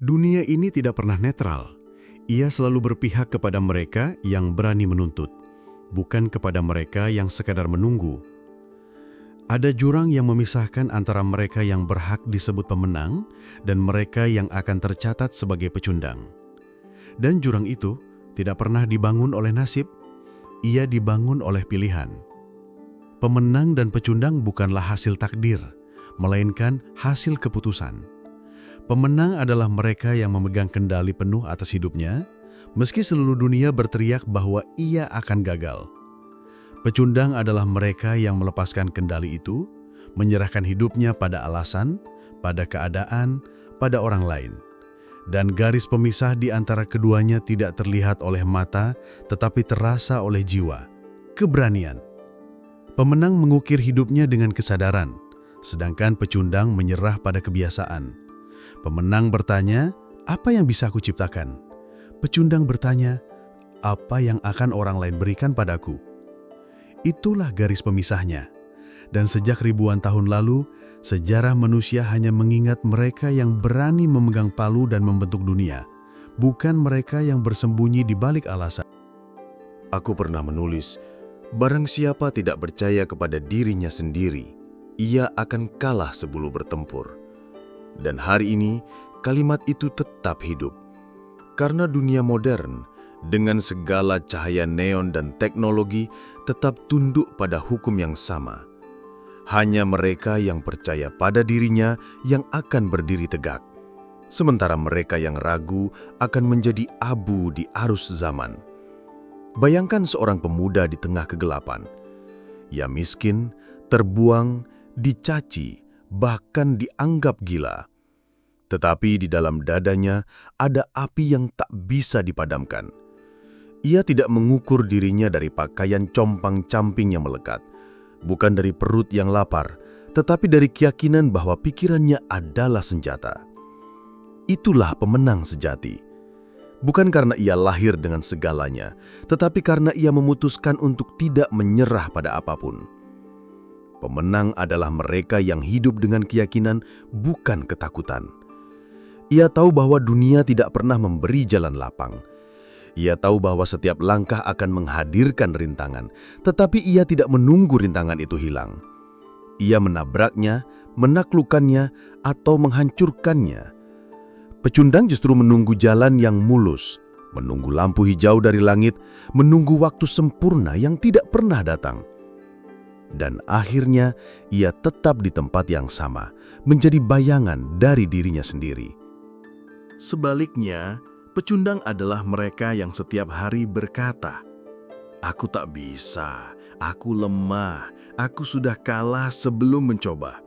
Dunia ini tidak pernah netral. Ia selalu berpihak kepada mereka yang berani menuntut, bukan kepada mereka yang sekadar menunggu. Ada jurang yang memisahkan antara mereka yang berhak disebut pemenang dan mereka yang akan tercatat sebagai pecundang. Dan jurang itu tidak pernah dibangun oleh nasib, ia dibangun oleh pilihan. Pemenang dan pecundang bukanlah hasil takdir, melainkan hasil keputusan. Pemenang adalah mereka yang memegang kendali penuh atas hidupnya, meski seluruh dunia berteriak bahwa ia akan gagal. Pecundang adalah mereka yang melepaskan kendali itu, menyerahkan hidupnya pada alasan, pada keadaan, pada orang lain. Dan garis pemisah di antara keduanya tidak terlihat oleh mata, tetapi terasa oleh jiwa, keberanian. Pemenang mengukir hidupnya dengan kesadaran, sedangkan pecundang menyerah pada kebiasaan. Pemenang bertanya, apa yang bisa aku ciptakan? Pecundang bertanya, apa yang akan orang lain berikan padaku? Itulah garis pemisahnya. Dan sejak ribuan tahun lalu, sejarah manusia hanya mengingat mereka yang berani memegang palu dan membentuk dunia, bukan mereka yang bersembunyi di balik alasan. Aku pernah menulis, barang siapa tidak percaya kepada dirinya sendiri, ia akan kalah sebelum bertempur. Dan hari ini, kalimat itu tetap hidup. Karena dunia modern, dengan segala cahaya neon dan teknologi, tetap tunduk pada hukum yang sama. Hanya mereka yang percaya pada dirinya yang akan berdiri tegak. Sementara mereka yang ragu akan menjadi abu di arus zaman. Bayangkan seorang pemuda di tengah kegelapan. Ia miskin, terbuang, dicaci, bahkan dianggap gila. Tetapi di dalam dadanya ada api yang tak bisa dipadamkan. Ia tidak mengukur dirinya dari pakaian compang-camping yang melekat, bukan dari perut yang lapar, tetapi dari keyakinan bahwa pikirannya adalah senjata. Itulah pemenang sejati. Bukan karena ia lahir dengan segalanya, tetapi karena ia memutuskan untuk tidak menyerah pada apapun. Pemenang adalah mereka yang hidup dengan keyakinan, bukan ketakutan. Ia tahu bahwa dunia tidak pernah memberi jalan lapang. Ia tahu bahwa setiap langkah akan menghadirkan rintangan, tetapi ia tidak menunggu rintangan itu hilang. Ia menabraknya, menaklukkannya, atau menghancurkannya. Pecundang justru menunggu jalan yang mulus, menunggu lampu hijau dari langit, menunggu waktu sempurna yang tidak pernah datang. Dan akhirnya ia tetap di tempat yang sama, menjadi bayangan dari dirinya sendiri. Sebaliknya, pecundang adalah mereka yang setiap hari berkata, "Aku tak bisa, aku lemah, aku sudah kalah sebelum mencoba."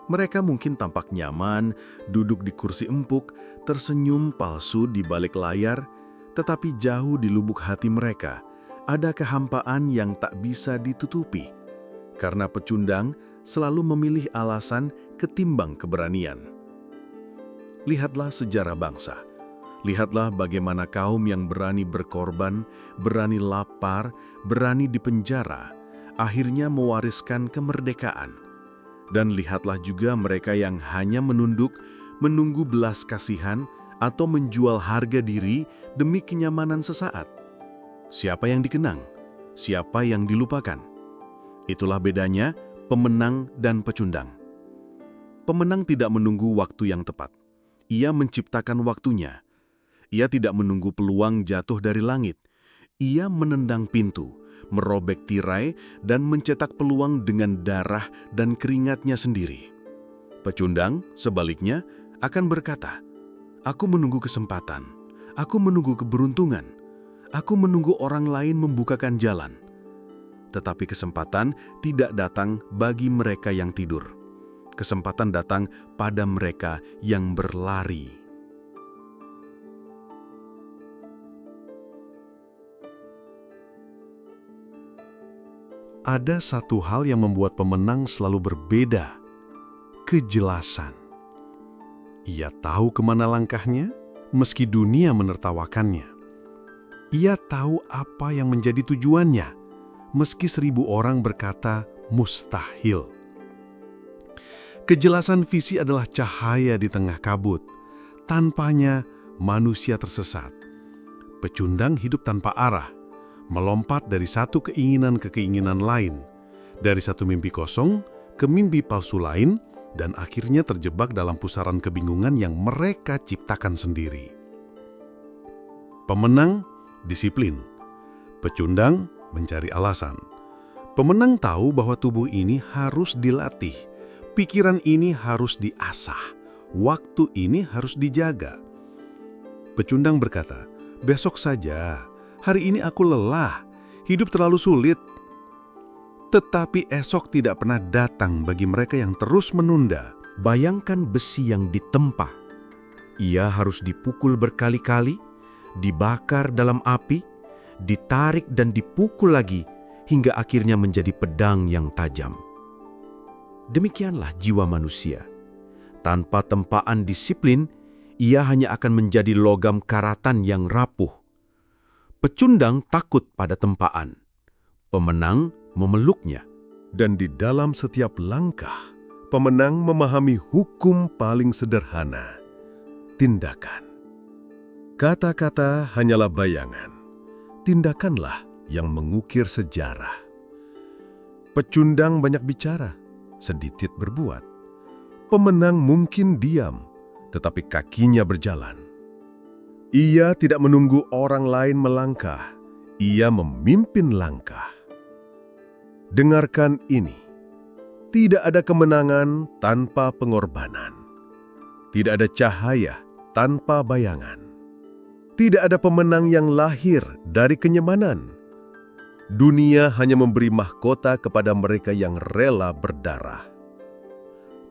Mereka mungkin tampak nyaman, duduk di kursi empuk, tersenyum palsu di balik layar, tetapi jauh di lubuk hati mereka ada kehampaan yang tak bisa ditutupi. Karena pecundang selalu memilih alasan ketimbang keberanian. Lihatlah sejarah bangsa. Lihatlah bagaimana kaum yang berani berkorban, berani lapar, berani dipenjara, akhirnya mewariskan kemerdekaan. Dan lihatlah juga mereka yang hanya menunduk, menunggu belas kasihan, atau menjual harga diri demi kenyamanan sesaat. Siapa yang dikenang? Siapa yang dilupakan? Itulah bedanya pemenang dan pecundang. Pemenang tidak menunggu waktu yang tepat. Ia menciptakan waktunya. Ia tidak menunggu peluang jatuh dari langit. Ia menendang pintu, merobek tirai, dan mencetak peluang dengan darah dan keringatnya sendiri. Pecundang, sebaliknya, akan berkata, "Aku menunggu kesempatan, aku menunggu keberuntungan, aku menunggu orang lain membukakan jalan." Tetapi kesempatan tidak datang bagi mereka yang tidur. Kesempatan datang pada mereka yang berlari. Ada satu hal yang membuat pemenang selalu berbeda, kejelasan. Ia tahu kemana langkahnya, meski dunia menertawakannya. Ia tahu apa yang menjadi tujuannya, meski 1000 orang berkata mustahil. Kejelasan visi adalah cahaya di tengah kabut, Tanpanya, manusia tersesat. Pecundang hidup tanpa arah, melompat dari satu keinginan ke keinginan lain, dari satu mimpi kosong ke mimpi palsu lain, dan akhirnya terjebak dalam pusaran kebingungan yang mereka ciptakan sendiri. Pemenang disiplin, pecundang mencari alasan. Pemenang tahu bahwa tubuh ini harus dilatih, pikiran ini harus diasah, waktu ini harus dijaga. Pecundang berkata, "Besok saja, hari ini aku lelah, hidup terlalu sulit." Tetapi esok tidak pernah datang bagi mereka yang terus menunda. Bayangkan besi yang ditempa. Ia harus dipukul berkali-kali, dibakar dalam api, ditarik dan dipukul lagi, hingga akhirnya menjadi pedang yang tajam. Demikianlah jiwa manusia. Tanpa tempaan disiplin, ia hanya akan menjadi logam karatan yang rapuh. Pecundang takut pada tempaan. Pemenang memeluknya. Dan di dalam setiap langkah, pemenang memahami hukum paling sederhana, tindakan. Kata-kata hanyalah bayangan, tindakanlah yang mengukir sejarah. Pecundang banyak bicara, sedikit berbuat. Pemenang mungkin diam, tetapi kakinya berjalan. Ia tidak menunggu orang lain melangkah, ia memimpin langkah. Dengarkan ini, tidak ada kemenangan tanpa pengorbanan. Tidak ada cahaya tanpa bayangan. Tidak ada pemenang yang lahir dari kenyamanan. Dunia hanya memberi mahkota kepada mereka yang rela berdarah.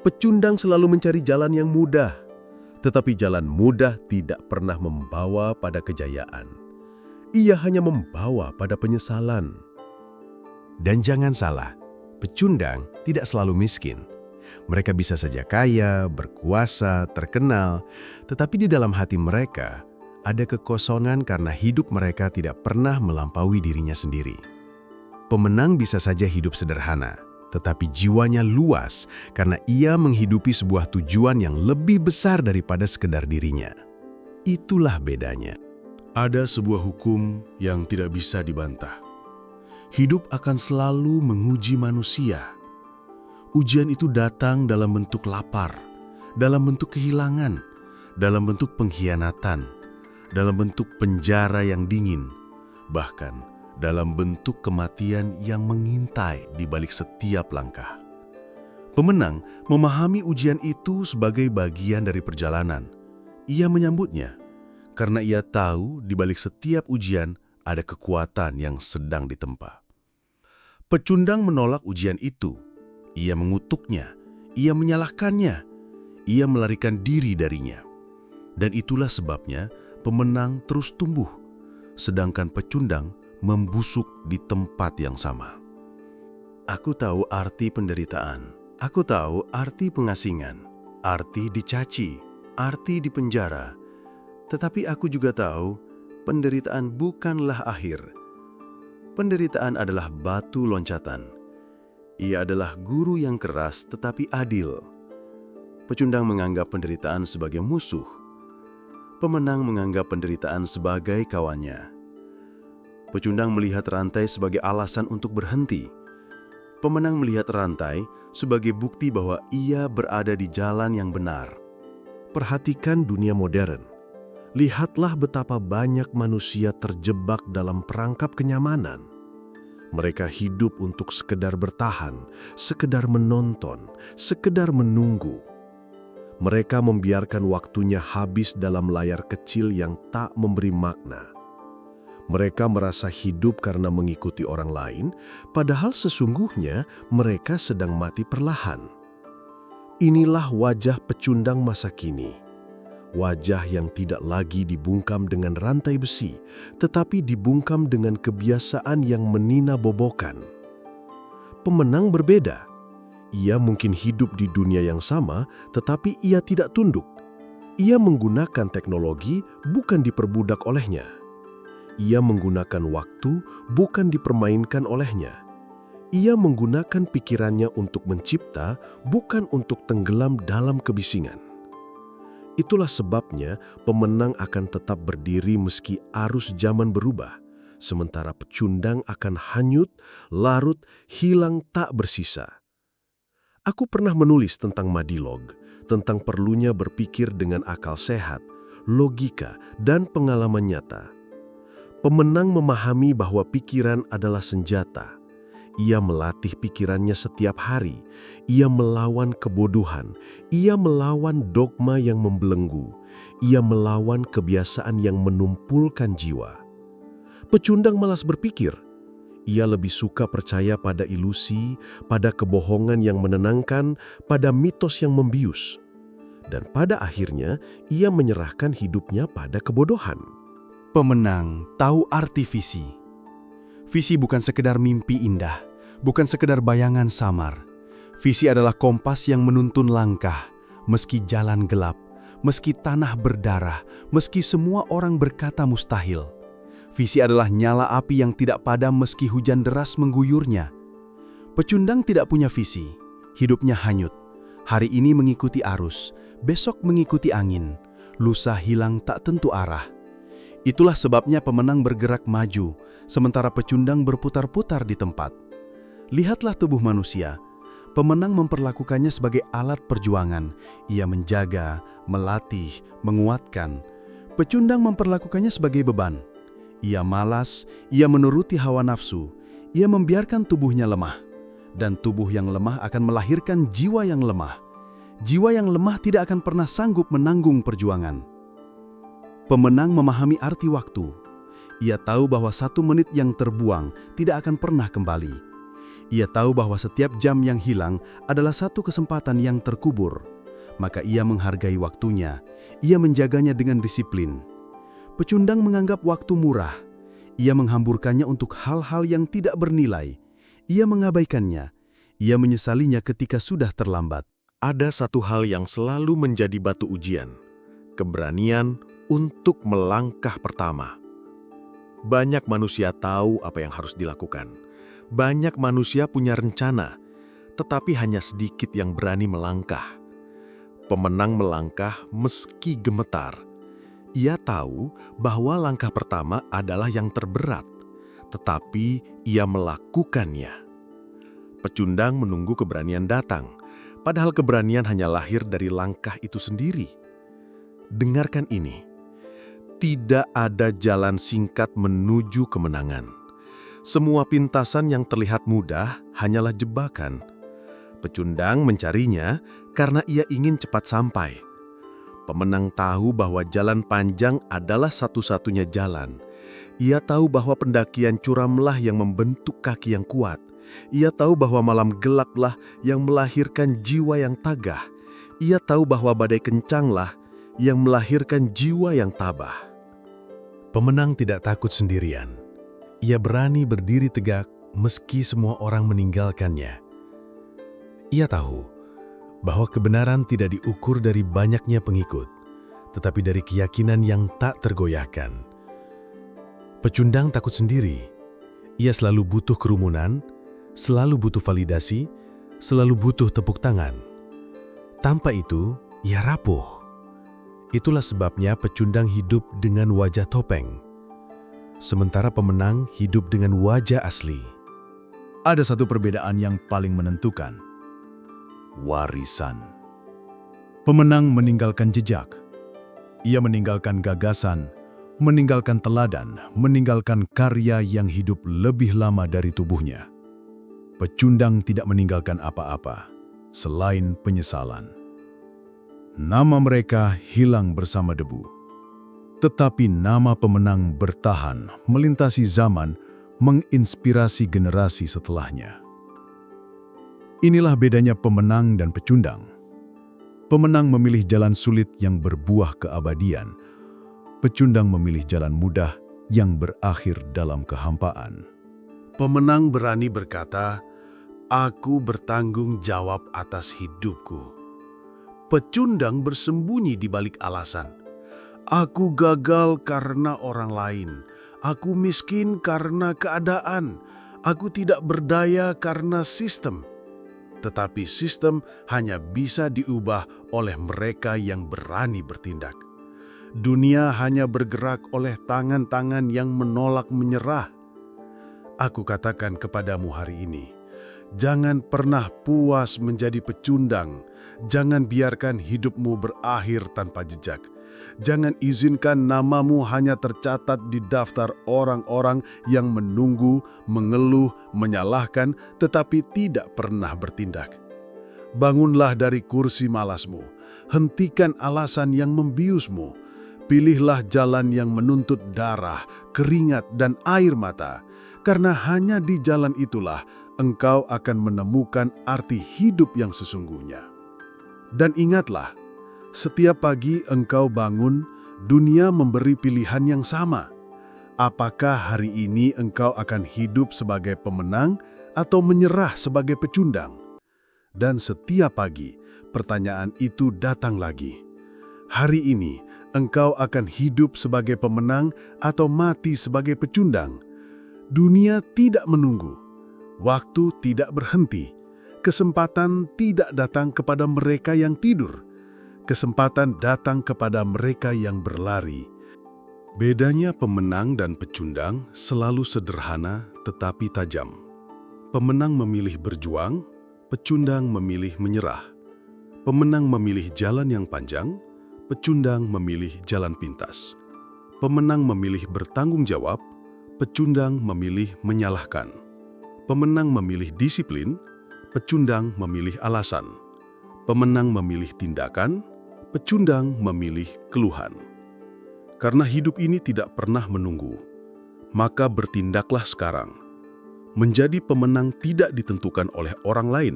Pecundang selalu mencari jalan yang mudah, tetapi jalan mudah tidak pernah membawa pada kejayaan. Ia hanya membawa pada penyesalan. Dan jangan salah, pecundang tidak selalu miskin. Mereka bisa saja kaya, berkuasa, terkenal, tetapi di dalam hati mereka ada kekosongan karena hidup mereka tidak pernah melampaui dirinya sendiri. Pemenang bisa saja hidup sederhana, tetapi jiwanya luas karena ia menghidupi sebuah tujuan yang lebih besar daripada sekedar dirinya. Itulah bedanya. Ada sebuah hukum yang tidak bisa dibantah. Hidup akan selalu menguji manusia. Ujian itu datang dalam bentuk lapar, dalam bentuk kehilangan, dalam bentuk pengkhianatan, dalam bentuk penjara yang dingin, bahkan dalam bentuk kematian yang mengintai di balik setiap langkah. Pemenang memahami ujian itu sebagai bagian dari perjalanan. Ia menyambutnya, karena ia tahu di balik setiap ujian ada kekuatan yang sedang ditempa. Pecundang menolak ujian itu. Ia mengutuknya, ia menyalahkannya, ia melarikan diri darinya. Dan itulah sebabnya pemenang terus tumbuh, sedangkan pecundang membusuk di tempat yang sama. Aku tahu arti penderitaan, aku tahu arti pengasingan, arti dicaci, arti dipenjara. Tetapi aku juga tahu penderitaan bukanlah akhir. Penderitaan adalah batu loncatan. Ia adalah guru yang keras tetapi adil. Pecundang menganggap penderitaan sebagai musuh. Pemenang menganggap penderitaan sebagai kawannya. Pecundang melihat rantai sebagai alasan untuk berhenti. Pemenang melihat rantai sebagai bukti bahwa ia berada di jalan yang benar. Perhatikan dunia modern. Lihatlah betapa banyak manusia terjebak dalam perangkap kenyamanan. Mereka hidup untuk sekedar bertahan, sekedar menonton, sekedar menunggu. Mereka membiarkan waktunya habis dalam layar kecil yang tak memberi makna. Mereka merasa hidup karena mengikuti orang lain, padahal sesungguhnya mereka sedang mati perlahan. Inilah wajah pecundang masa kini. Wajah yang tidak lagi dibungkam dengan rantai besi, tetapi dibungkam dengan kebiasaan yang menina-bobokan. Pemenang berbeda. Ia mungkin hidup di dunia yang sama, tetapi ia tidak tunduk. Ia menggunakan teknologi, bukan diperbudak olehnya. Ia menggunakan waktu, bukan dipermainkan olehnya. Ia menggunakan pikirannya untuk mencipta, bukan untuk tenggelam dalam kebisingan. Itulah sebabnya pemenang akan tetap berdiri meski arus zaman berubah, sementara pecundang akan hanyut, larut, hilang tak bersisa. Aku pernah menulis tentang Madilog, tentang perlunya berpikir dengan akal sehat, logika, dan pengalaman nyata. Pemenang memahami bahwa pikiran adalah senjata. Ia melatih pikirannya setiap hari. Ia melawan kebodohan. Ia melawan dogma yang membelenggu. Ia melawan kebiasaan yang menumpulkan jiwa. Pecundang malas berpikir. Ia lebih suka percaya pada ilusi, pada kebohongan yang menenangkan, pada mitos yang membius. Dan pada akhirnya, ia menyerahkan hidupnya pada kebodohan. Pemenang tahu arti visi. Visi bukan sekedar mimpi indah, bukan sekedar bayangan samar. Visi adalah kompas yang menuntun langkah, meski jalan gelap, meski tanah berdarah, meski semua orang berkata mustahil. Visi adalah nyala api yang tidak padam meski hujan deras mengguyurnya. Pecundang tidak punya visi, hidupnya hanyut. Hari ini mengikuti arus, besok mengikuti angin, lusa hilang tak tentu arah. Itulah sebabnya pemenang bergerak maju, sementara pecundang berputar-putar di tempat. Lihatlah tubuh manusia. Pemenang memperlakukannya sebagai alat perjuangan. Ia menjaga, melatih, menguatkan. Pecundang memperlakukannya sebagai beban. Ia malas, ia menuruti hawa nafsu. Ia membiarkan tubuhnya lemah. Dan tubuh yang lemah akan melahirkan jiwa yang lemah. Jiwa yang lemah tidak akan pernah sanggup menanggung perjuangan. Pemenang memahami arti waktu. Ia tahu bahwa 1 menit yang terbuang tidak akan pernah kembali. Ia tahu bahwa setiap jam yang hilang adalah 1 kesempatan yang terkubur. Maka ia menghargai waktunya. Ia menjaganya dengan disiplin. Pecundang menganggap waktu murah. Ia menghamburkannya untuk hal-hal yang tidak bernilai. Ia mengabaikannya. Ia menyesalinya ketika sudah terlambat. Ada satu hal yang selalu menjadi batu ujian, keberanian untuk melangkah pertama. Banyak manusia tahu apa yang harus dilakukan. Banyak manusia punya rencana, tetapi hanya sedikit yang berani melangkah. Pemenang melangkah meski gemetar. Ia tahu bahwa langkah pertama adalah yang terberat, tetapi ia melakukannya. Pecundang menunggu keberanian datang, padahal keberanian hanya lahir dari langkah itu sendiri. Dengarkan ini. Tidak ada jalan singkat menuju kemenangan. Semua pintasan yang terlihat mudah hanyalah jebakan. Pecundang mencarinya karena ia ingin cepat sampai. Pemenang tahu bahwa jalan panjang adalah satu-satunya jalan. Ia tahu bahwa pendakian curamlah yang membentuk kaki yang kuat. Ia tahu bahwa malam gelaplah yang melahirkan jiwa yang tagah. Ia tahu bahwa badai kencanglah yang melahirkan jiwa yang tabah. Pemenang tidak takut sendirian. Ia berani berdiri tegak meski semua orang meninggalkannya. Ia tahu bahwa kebenaran tidak diukur dari banyaknya pengikut, tetapi dari keyakinan yang tak tergoyahkan. Pecundang takut sendiri. Ia selalu butuh kerumunan, selalu butuh validasi, selalu butuh tepuk tangan. Tanpa itu, ia rapuh. Itulah sebabnya pecundang hidup dengan wajah topeng, sementara pemenang hidup dengan wajah asli. Ada satu perbedaan yang paling menentukan. Warisan. Pemenang meninggalkan jejak. Ia meninggalkan gagasan, meninggalkan teladan, meninggalkan karya yang hidup lebih lama dari tubuhnya. Pecundang tidak meninggalkan apa-apa selain penyesalan. Nama mereka hilang bersama debu. Tetapi nama pemenang bertahan, melintasi zaman, menginspirasi generasi setelahnya. Inilah bedanya pemenang dan pecundang. Pemenang memilih jalan sulit yang berbuah keabadian. Pecundang memilih jalan mudah yang berakhir dalam kehampaan. Pemenang berani berkata, "Aku bertanggung jawab atas hidupku." Pecundang bersembunyi di balik alasan. "Aku gagal karena orang lain. Aku miskin karena keadaan. Aku tidak berdaya karena sistem." tetapi sistem hanya bisa diubah oleh mereka yang berani bertindak. Dunia hanya bergerak oleh tangan-tangan yang menolak menyerah. Aku katakan kepadamu hari ini, jangan pernah puas menjadi pecundang. Jangan biarkan hidupmu berakhir tanpa jejak. Jangan izinkan namamu hanya tercatat di daftar orang-orang yang menunggu, mengeluh, menyalahkan, tetapi tidak pernah bertindak. Bangunlah dari kursi malasmu. Hentikan alasan yang membiusmu. Pilihlah jalan yang menuntut darah, keringat, dan air mata. Karena hanya di jalan itulah engkau akan menemukan arti hidup yang sesungguhnya. Dan ingatlah, setiap pagi engkau bangun, dunia memberi pilihan yang sama. Apakah hari ini engkau akan hidup sebagai pemenang atau menyerah sebagai pecundang? Dan setiap pagi, pertanyaan itu datang lagi. Hari ini, engkau akan hidup sebagai pemenang atau mati sebagai pecundang? Dunia tidak menunggu. Waktu tidak berhenti. Kesempatan tidak datang kepada mereka yang tidur. Kesempatan datang kepada mereka yang berlari. Bedanya pemenang dan pecundang selalu sederhana tetapi tajam. Pemenang memilih berjuang, pecundang memilih menyerah. Pemenang memilih jalan yang panjang, pecundang memilih jalan pintas. Pemenang memilih bertanggung jawab, pecundang memilih menyalahkan. Pemenang memilih disiplin, pecundang memilih alasan. Pemenang memilih tindakan, pecundang memilih keluhan. Karena hidup ini tidak pernah menunggu, maka bertindaklah sekarang. Menjadi pemenang tidak ditentukan oleh orang lain,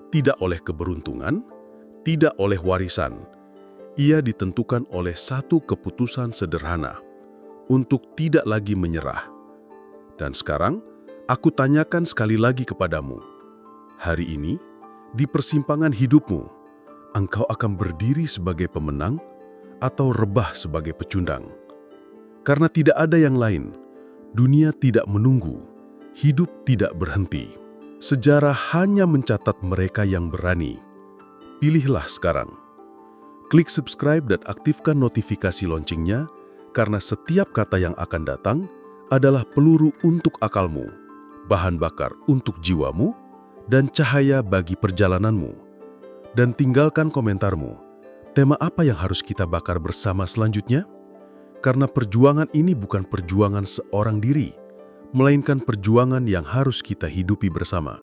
tidak oleh keberuntungan, tidak oleh warisan. Ia ditentukan oleh satu keputusan sederhana, untuk tidak lagi menyerah. Dan sekarang, aku tanyakan sekali lagi kepadamu, hari ini, di persimpangan hidupmu, engkau akan berdiri sebagai pemenang atau rebah sebagai pecundang. Karena tidak ada yang lain, dunia tidak menunggu, hidup tidak berhenti. Sejarah hanya mencatat mereka yang berani. Pilihlah sekarang. Klik subscribe dan aktifkan notifikasi loncengnya, karena setiap kata yang akan datang adalah peluru untuk akalmu, bahan bakar untuk jiwamu, dan cahaya bagi perjalananmu. Dan tinggalkan komentarmu. Tema apa yang harus kita bakar bersama selanjutnya? Karena perjuangan ini bukan perjuangan seorang diri, melainkan perjuangan yang harus kita hidupi bersama.